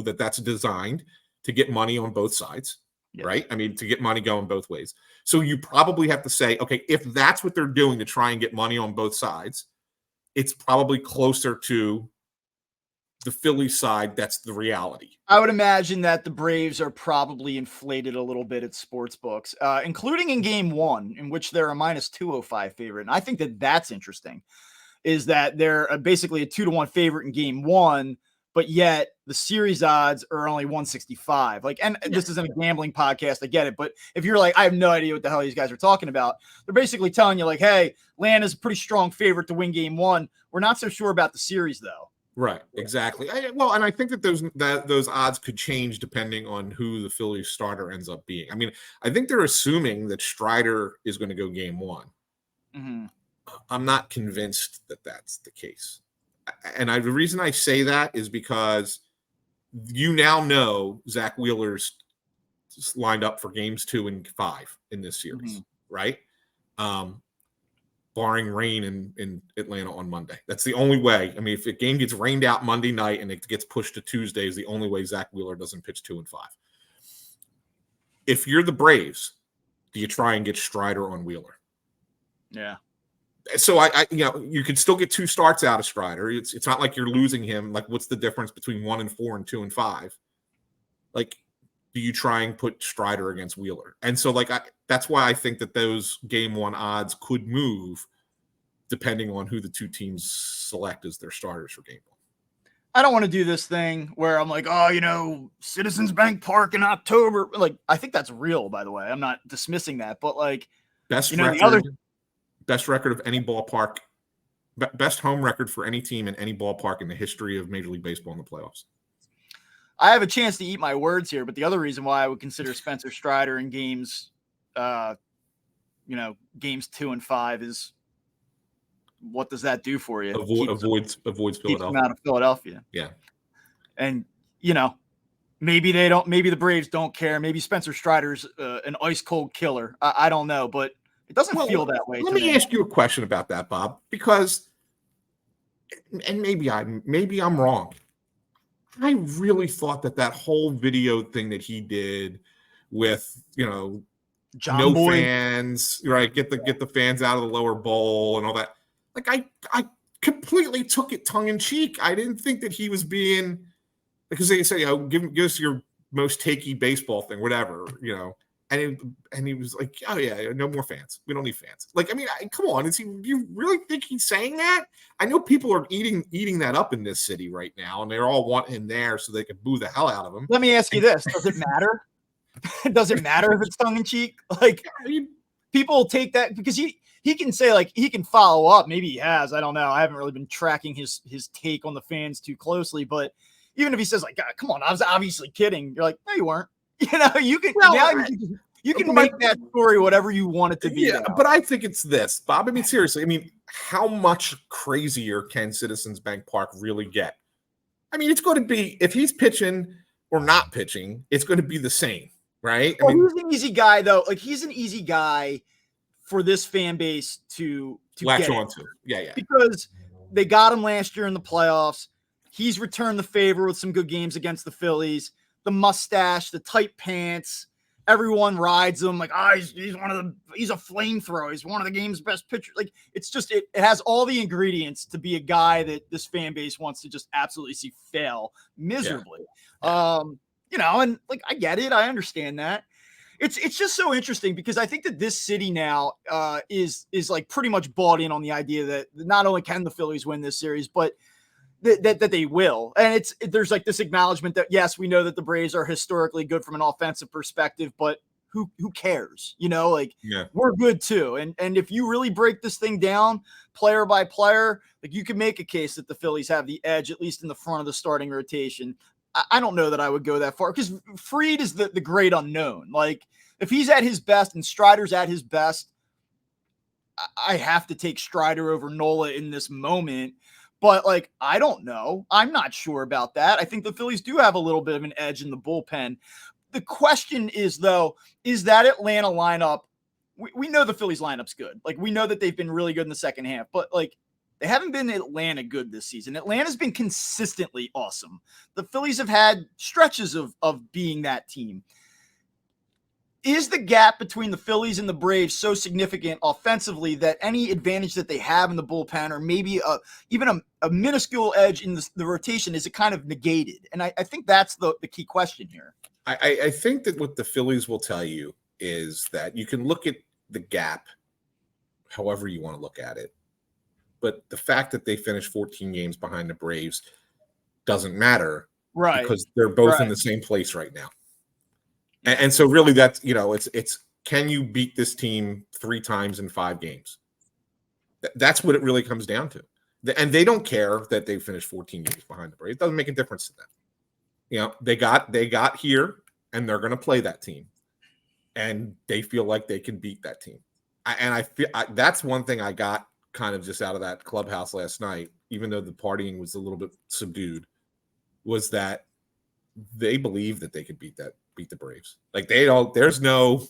that that's designed to get money on both sides, right? I mean, to get money going both ways. So you probably have to say, okay, if that's what they're doing to try and get money on both sides, it's probably closer to the Philly side. That's the reality. I would imagine that the Braves are probably inflated a little bit at sports books, including in game one, in which they're a minus 205 favorite. And I think that that's interesting, is that they're basically a 2-1 favorite in game one, but yet the series odds are only 165. This isn't a gambling podcast, I get it. But if you're like, I have no idea what the hell these guys are talking about, they're basically telling you like, hey, Atlanta's a pretty strong favorite to win game one. We're not so sure about the series though. Right, exactly. And I think that those odds could change depending on who the Phillies starter ends up being. I mean, I think they're assuming that Strider is going to go game one. Mm-hmm. I'm not convinced that that's the case. And the reason I say that is because you now know Zach Wheeler's lined up for games 2 and 5 in this series, right? Barring rain in Atlanta on Monday. That's the only way. I mean, if a game gets rained out Monday night and it gets pushed to Tuesday, is the only way Zach Wheeler doesn't pitch 2 and 5. If you're the Braves, do you try and get Strider on Wheeler? Yeah. So you could still get 2 starts out of Strider. It's not like you're losing him. Like, what's the difference between 1 and 4 and 2 and 5? Like, do you try and put Strider against Wheeler? And so, that's why I think that those game one odds could move depending on who the two teams select as their starters for game one. I don't want to do this thing where I'm like, Citizens Bank Park in October. Like, I think that's real, by the way. I'm not dismissing that, but best record of any ballpark, best home record for any team in any ballpark in the history of Major League Baseball in the playoffs. I have a chance to eat my words here, but the other reason why I would consider Spencer Strider in games, games 2 and 5 is, what does that do for you? Avoids Philadelphia. Keeps them out of Philadelphia. Yeah. And, maybe the Braves don't care. Maybe Spencer Strider's an ice cold killer. I don't know, but it doesn't feel that way. Let me ask you a question about that, Bob, because, and maybe I'm wrong. I really thought that whole video thing that he did with, John no Boy. Fans, right? Get the fans out of the lower bowl and all that. Like, I completely took it tongue in cheek. I didn't think that he was being, because they say, give us your most takey baseball thing, whatever, and he was like, oh yeah, no more fans. We don't need fans. Like, I mean, come on. You really think he's saying that? I know people are eating that up in this city right now, and they all want him there so they can boo the hell out of him. Let me ask you this. Does it matter? Does it matter if it's tongue in cheek? Like, people take that because he can say, he can follow up. Maybe he has. I don't know. I haven't really been tracking his take on the fans too closely, but even if he says, God, come on, I was obviously kidding. You're like, no, you weren't. You can make that story whatever you want it to be. Yeah, but I think it's this, Bob. I mean, seriously. I mean, how much crazier can Citizens Bank Park really get? I mean, it's going to be, if he's pitching or not pitching, it's going to be the same, right? Well, he's an easy guy, though. Like, he's an easy guy for this fan base to latch onto. Yeah. Because they got him last year in the playoffs. He's returned the favor with some good games against the Phillies. The mustache, the tight pants, everyone rides him like, he's a flamethrower. He's one of the game's best pitchers. Like, it's just, it has all the ingredients to be a guy that this fan base wants to just absolutely see fail miserably. Yeah. And like, I get it. I understand that. It's just so interesting because I think that this city now is like pretty much bought in on the idea that not only can the Phillies win this series, but that they will. And there's like this acknowledgement that, yes, we know that the Braves are historically good from an offensive perspective, but who cares? We're good too. And if you really break this thing down player by player, like, you can make a case that the Phillies have the edge, at least in the front of the starting rotation. I don't know that I would go that far because Fried is the great unknown. Like, if he's at his best and Strider's at his best, I have to take Strider over Nola in this moment. But, like, I don't know. I'm not sure about that. I think the Phillies do have a little bit of an edge in the bullpen. The question is, though, is that Atlanta lineup, we know the Phillies lineup's good. Like, we know that they've been really good in the second half. But, like, they haven't been Atlanta good this season. Atlanta's been consistently awesome. The Phillies have had stretches of being that team. Is the gap between the Phillies and the Braves so significant offensively that any advantage that they have in the bullpen, or maybe even a minuscule edge in the rotation, is it kind of negated? And I think that's the key question here. I think that what the Phillies will tell you is that you can look at the gap however you want to look at it. But the fact that they finished 14 games behind the Braves doesn't matter, right? Because they're both in the same place right now. And so really that's, it's can you beat this team 3 times in 5 games? That's what it really comes down to. And they don't care that they finished 14 games behind the Braves. It doesn't make a difference to them. They got here, and they're going to play that team. And they feel like they can beat that team. I feel that's one thing I got kind of just out of that clubhouse last night, even though the partying was a little bit subdued, was that they believe that they could beat the Braves. Like, there's no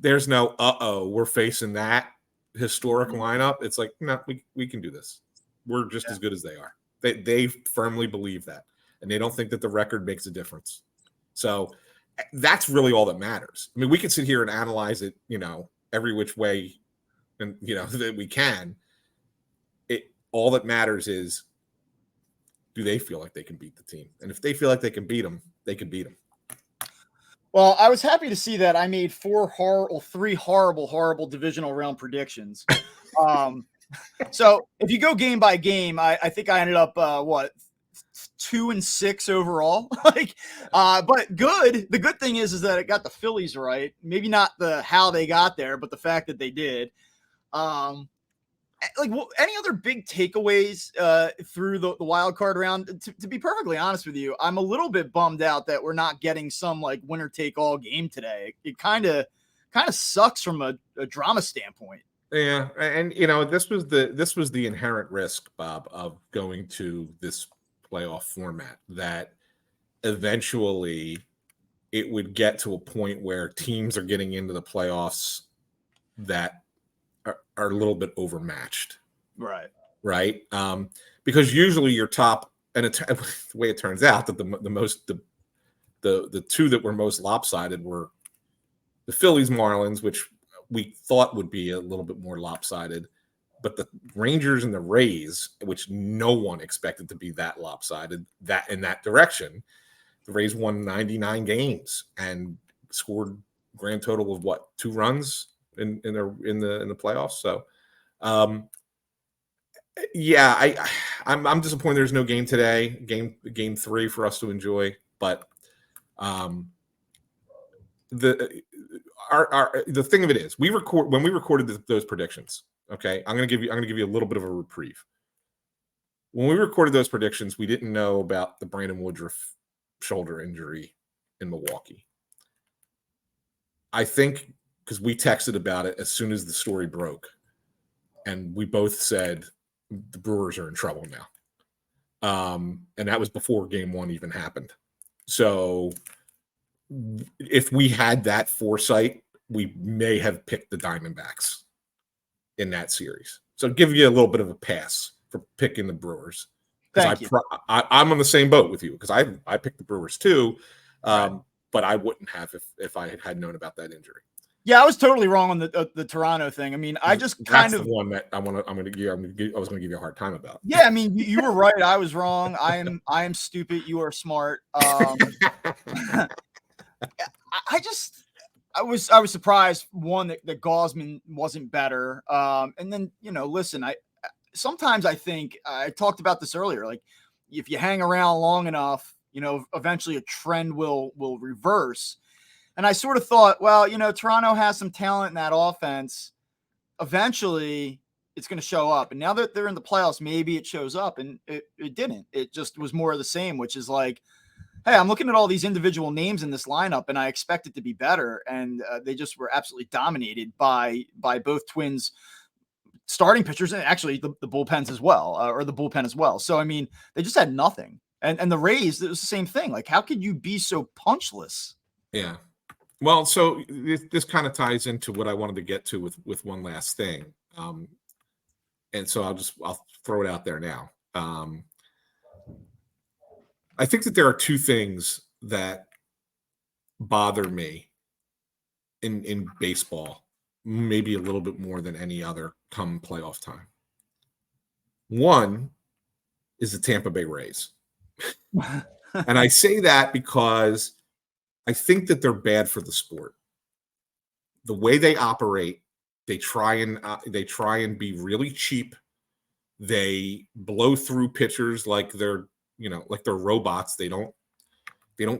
we're facing that historic lineup. It's like, no, we can do this. We're just as good as they are. They firmly believe that, and they don't think that the record makes a difference. So that's really all that matters. I mean, we can sit here and analyze it, every which way, and that we can. All that matters is, do they feel like they can beat the team? And if they feel like they can beat them, they can beat them. Well, I was happy to see that I made 3 horrible divisional round predictions. So if you go game by game, I think I ended up 2-6 overall. But good. The good thing is that it got the Phillies right. Maybe not the how they got there, but the fact that they did. Any other big takeaways through the wild card round? To be perfectly honest with you, I'm a little bit bummed out that we're not getting some like winner take all game today. It kind of sucks from a drama standpoint. Yeah, and this was the inherent risk, Bob, of going to this playoff format, that eventually it would get to a point where teams are getting into the playoffs that are a little bit overmatched, right? Because usually your top, and the way it turns out, that the 2 that were most lopsided were the Phillies Marlins, which we thought would be a little bit more lopsided, but the Rangers and the Rays, which no one expected to be that lopsided, that in that direction. The Rays won 99 games and scored grand total of 2 runs in the playoffs. So, I'm disappointed there's no game today. Game 3 for us to enjoy, but the thing of it is, when we recorded those predictions. Okay, I'm gonna give you a little bit of a reprieve. When we recorded those predictions, we didn't know about the Brandon Woodruff shoulder injury in Milwaukee. I think because we texted about it as soon as the story broke, and we both said the Brewers are in trouble now. And that was before game 1 even happened. So if we had that foresight, we may have picked the Diamondbacks in that series. So give you a little bit of a pass for picking the Brewers. Thank you. I'm on the same boat with you because I picked the Brewers too, Right. but I wouldn't have if I had known about that injury. Yeah, I was totally wrong on the Toronto thing. I mean, I just That's the one that I was going to give you a hard time about. Yeah, I mean, you were right. I was wrong. I am stupid. You are smart. I was surprised one that Gosman wasn't better. And then listen, sometimes I think I talked about this earlier. Like if you hang around long enough, eventually a trend will reverse. And I sort of thought, well, Toronto has some talent in that offense. Eventually, it's going to show up. And now that they're in the playoffs, maybe it shows up. And it didn't. It just was more of the same, which is like, hey, I'm looking at all these individual names in this lineup, and I expect it to be better. And they just were absolutely dominated by both Twins starting pitchers and actually the bullpens as well, or the bullpen as well. So, I mean, they just had nothing. And the Rays, it was the same thing. Like, how could you be so punchless? Yeah. Well, so this kind of ties into what I wanted to get to with one last thing. And so I'll throw it out there now. I think that there are two things that bother me in baseball, maybe a little bit more than any other come playoff time. One is the Tampa Bay Rays. And I say that because I think that they're bad for the sport. The way they operate, they try and be really cheap. They blow through pitchers like they're robots. They don't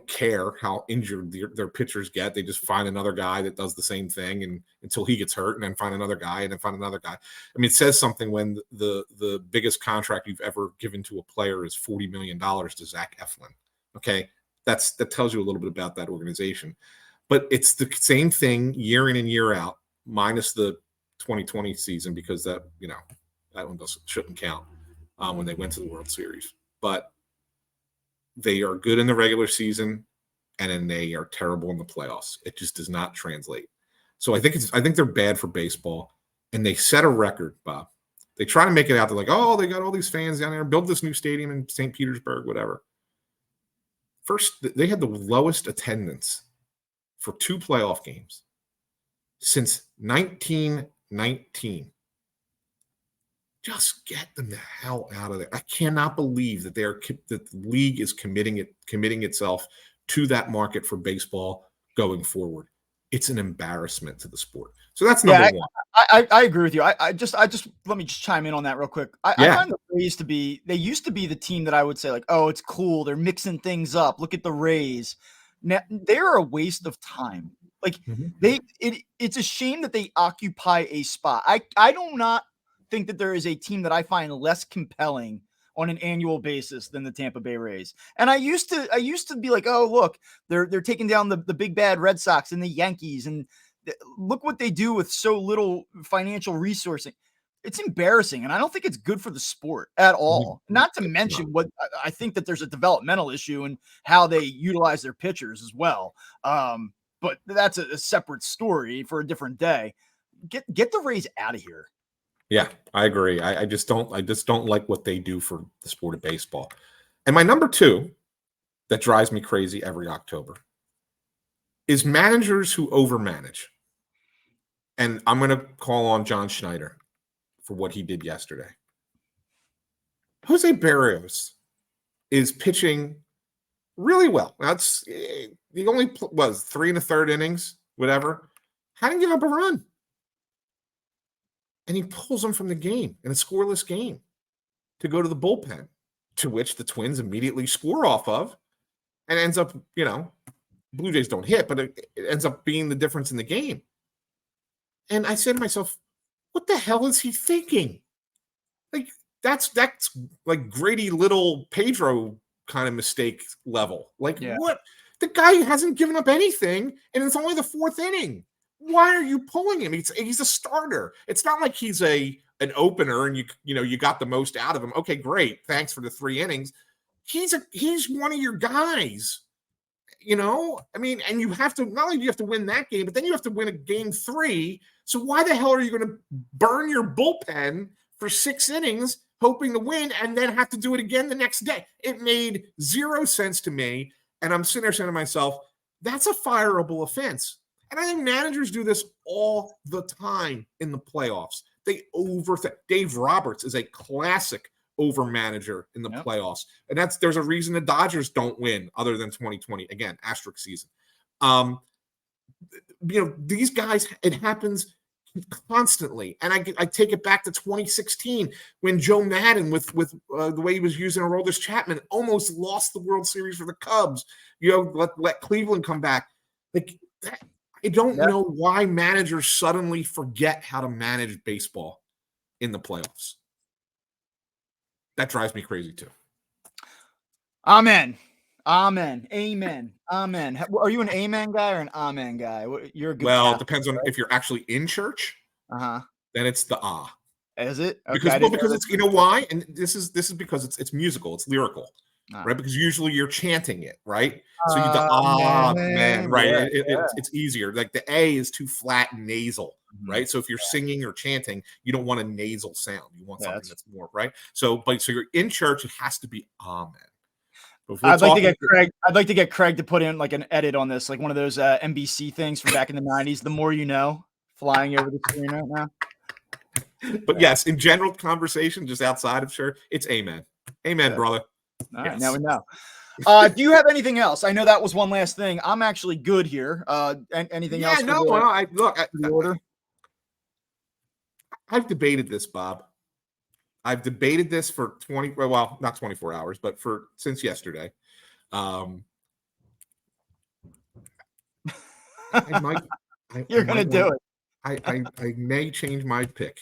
care how injured their pitchers get. They just find another guy that does the same thing and until he gets hurt, and then find another guy and then find another guy. I mean, it says something when the biggest contract you've ever given to a player is $40 million to Zach Eflin. Okay, that tells you a little bit about that organization. But it's the same thing year in and year out, minus the 2020 season because that one shouldn't count when they went to the World Series. But they are good in the regular season, and then they are terrible in the playoffs. It just does not translate. So I think they're bad for baseball, and they set a record, Bob. They try to make it out. They're like, oh, they got all these fans down there, build this new stadium in St. Petersburg, whatever. First, they had the lowest attendance for 2 playoff games since 1919. Just get them the hell out of there. I cannot believe that that the league is committing itself to that market for baseball going forward. It's an embarrassment to the sport. So that's number one. I agree with you. I just let me just chime in on that real quick. I find the Rays they used to be the team that I would say like, oh, it's cool. They're mixing things up. Look at the Rays. Now they're a waste of time. Like it's a shame that they occupy a spot. I do not think that there is a team that I find less compelling on an annual basis than the Tampa Bay Rays. And I used to be like, oh, look, they're taking down the big bad Red Sox and the Yankees, and look what they do with so little financial resourcing. It's embarrassing, and I don't think it's good for the sport at all. Not to mention what I think that there's a developmental issue in how they utilize their pitchers as well. But that's a separate story for a different day. Get the Rays out of here. Yeah, I agree. I just don't like what they do for the sport of baseball. And my number 2 that drives me crazy every October is managers who overmanage. And I'm going to call on John Schneider for what he did yesterday. Jose Berrios is pitching really well. That's he only was 3 1/3 innings, whatever. Hadn't given up a run. And he pulls them from the game in a scoreless game to go to the bullpen, to which the Twins immediately score off of, and ends up, Blue Jays don't hit, but it ends up being the difference in the game. And I said to myself, what the hell is he thinking? Like, that's like Grady Little Pedro kind of mistake level. Like, what? The guy hasn't given up anything, and it's only the 4th inning. Why are you pulling him? He's a starter. It's not like he's an opener and you got the most out of him. Okay, great. Thanks for the 3 innings. He's one of your guys. I mean, and you have to, not only do you have to win that game, but then you have to win a game 3. So why the hell are you going to burn your bullpen for 6 innings? hoping to win, and then have to do it again the next day. It made zero sense to me. And I'm sitting there saying to myself, that's a fireable offense. And I think managers do this all the time in the playoffs. They overthink. Dave Roberts is a classic over manager in the playoffs. And there's a reason the Dodgers don't win other than 2020. Again, asterisk season. These guys, it happens constantly. And I take it back to 2016 when Joe Madden, with the way he was using Aroldis Chapman, almost lost the World Series for the Cubs. Let Cleveland come back. Like that, I don't know why managers suddenly forget how to manage baseball in the playoffs. That drives me crazy too. Amen. Amen. Amen. Amen. Are you an amen guy or an amen guy? You're a good Catholic, it depends on if you're actually in church. Then it's the ah. Is it? Okay, because it's, you know why? And this is because it's musical, it's lyrical, right? Because usually you're chanting it, right? So you man, right? It's easier. Like the A is too flat and nasal, right? So if you're singing or chanting, you don't want a nasal sound. You want something that's more, right? So you're in church, it has to be amen. I'd like to get Craig to put in like an edit on this, like one of those NBC things from back in the 90s. The more you know, flying over the screen right now. But yes, in general conversation, just outside of church, it's amen. Amen, brother. All right, now we know. Do you have anything else? I know that was one last thing. I'm actually good here. Anything else? I've debated this, Bob. I've debated this for not 24 hours, but since yesterday. You're going to do it. I may change my pick.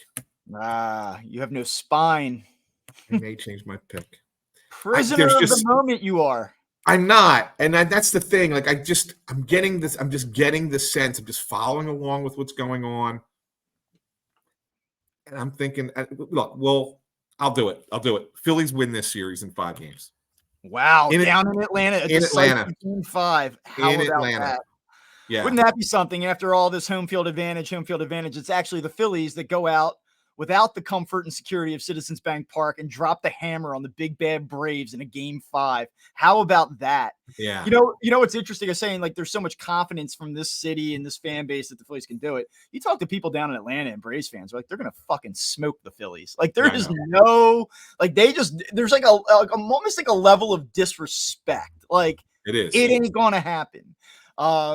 You have no spine. I may change my pick. Prisoner of the moment you are. I'm not. And that's the thing. Like, I'm getting this. I'm just getting the sense. I'm just following along with what's going on. And I'm thinking, look, I'll do it. Phillies win this series in 5 games. Wow. Down in Atlanta. In Atlanta. In 5. How in about Atlanta. that? Yeah. Wouldn't that be something after all this home field advantage? It's actually the Phillies that go out without the comfort and security of Citizens Bank Park and drop the hammer on the big bad Braves in a game 5. How about that? Yeah. You know what's interesting is saying, like, there's so much confidence from this city and this fan base that the Phillies can do it. You talk to people down in Atlanta and Braves fans, like, they're gonna fucking smoke the Phillies. Like, there is no, like, there's like almost like a level of disrespect. Like, it ain't gonna happen.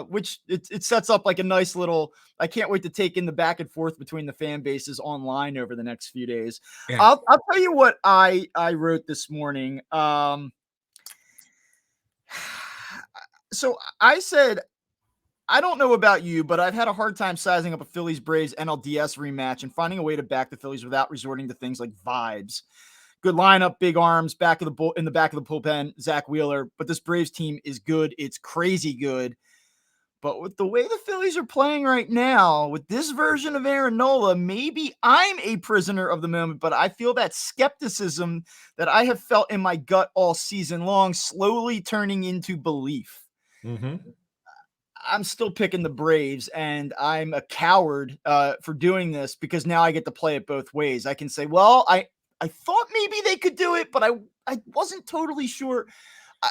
Which it sets up like a nice little, I can't wait to take in the back and forth between the fan bases online over the next few days. Yeah. I'll tell you what I wrote this morning. So I said, I don't know about you, but I've had a hard time sizing up a Phillies Braves NLDS rematch and finding a way to back the Phillies without resorting to things like vibes. Good lineup, big arms, in the back of the bullpen, Zach Wheeler. But this Braves team is good. It's crazy good. But with the way the Phillies are playing right now, with this version of Aaron Nola, maybe I'm a prisoner of the moment, but I feel that skepticism that I have felt in my gut all season long slowly turning into belief. Mm-hmm. I'm still picking the Braves, and I'm a coward for doing this because now I get to play it both ways. I can say, well, I thought maybe they could do it, but I wasn't totally sure.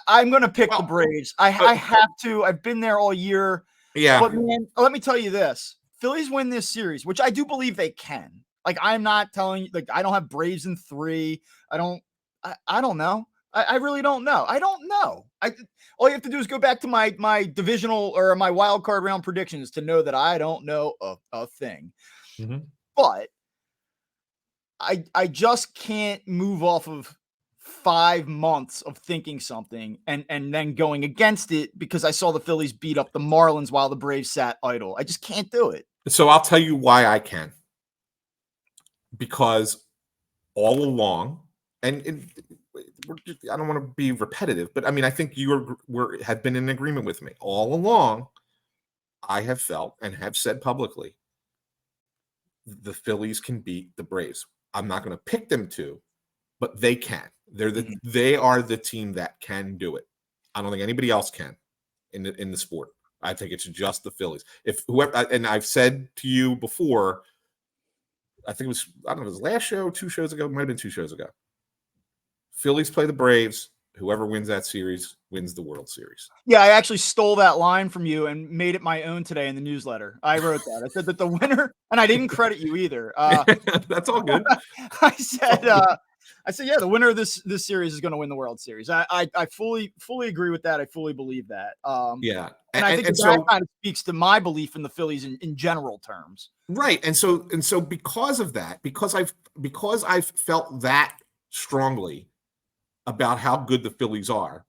I'm going to pick the Braves. I have to. I've been there all year. Yeah. But, man, let me tell you this. Phillies win this series, which I do believe they can. Like, I'm not telling you, like, I don't have Braves in 3. I don't know. I really don't know. I don't know. All you have to do is go back to my divisional or my wild card round predictions to know that I don't know a thing. Mm-hmm. But I just can't move off of 5 months of thinking something and then going against it because I saw the Phillies beat up the Marlins while the Braves sat idle. I just can't do it. So I'll tell you why I can. Because all along, and I don't want to be repetitive, but I mean, I think you have been in agreement with me. All along, I have felt and have said publicly, the Phillies can beat the Braves. I'm not going to pick them to, but they can. They are the team that can do it. I don't think anybody else can in the sport. I think it's just the Phillies. If whoever, and I've said to you before, I think it was, I don't know, it was last show, 2 shows ago, it might have been 2 shows ago. Phillies play the Braves. Whoever wins that series wins the World Series. Yeah, I actually stole that line from you and made it my own today in the newsletter. I wrote that. I said that the winner, and I didn't credit you either. That's all good. I said, yeah, the winner of this series is going to win the World Series. I fully agree with that. I fully believe that. Yeah, and I think that kind of speaks to my belief in the Phillies in general terms. Right, and so because of that, because I've felt that strongly about how good the Phillies are,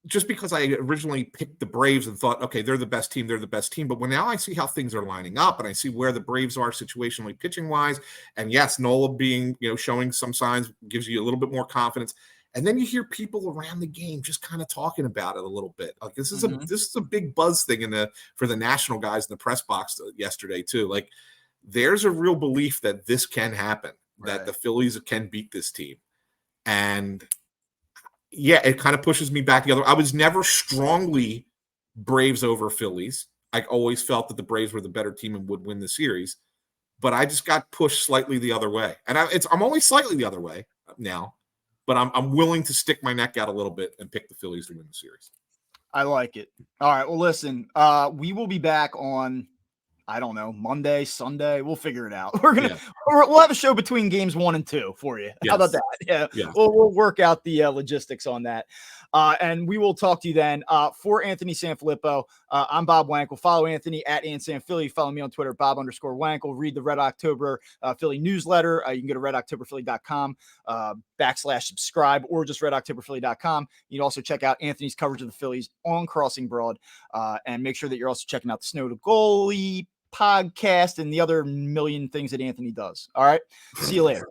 just because I originally picked the Braves and thought, okay, they're the best team, but when now I see how things are lining up and I see where the Braves are situationally pitching wise, and yes, Nola being, showing some signs gives you a little bit more confidence. And then you hear people around the game just kind of talking about it a little bit. Like this is a big buzz thing for the national guys in the press box yesterday too. Like there's a real belief that this can happen, that the Phillies can beat this team. And yeah, it kind of pushes me back the other. I was never strongly Braves over Phillies. I always felt that the Braves were the better team and would win the series, but I just got pushed slightly the other way, and I'm only slightly the other way now, but I'm willing to stick my neck out a little bit and pick the Phillies to win the series. I like it. All right, well, listen, we will be back on, I don't know, Monday, Sunday. We'll figure it out. We'll have a show between games 1 and 2 for you. Yes. How about that? Yeah. We'll work out the logistics on that. And we will talk to you then. For Anthony Sanfilippo, I'm Bob Wankel. Follow Anthony at AnSanPhilly. Follow me on Twitter, Bob_Wankel. Read the Red October Philly newsletter. You can go to redoctoberphilly.com /subscribe or just redoctoberphilly.com. You can also check out Anthony's coverage of the Phillies on Crossing Broad, and make sure that you're also checking out the Snow to Goalie podcast and the other million things that Anthony does. All right. See you later.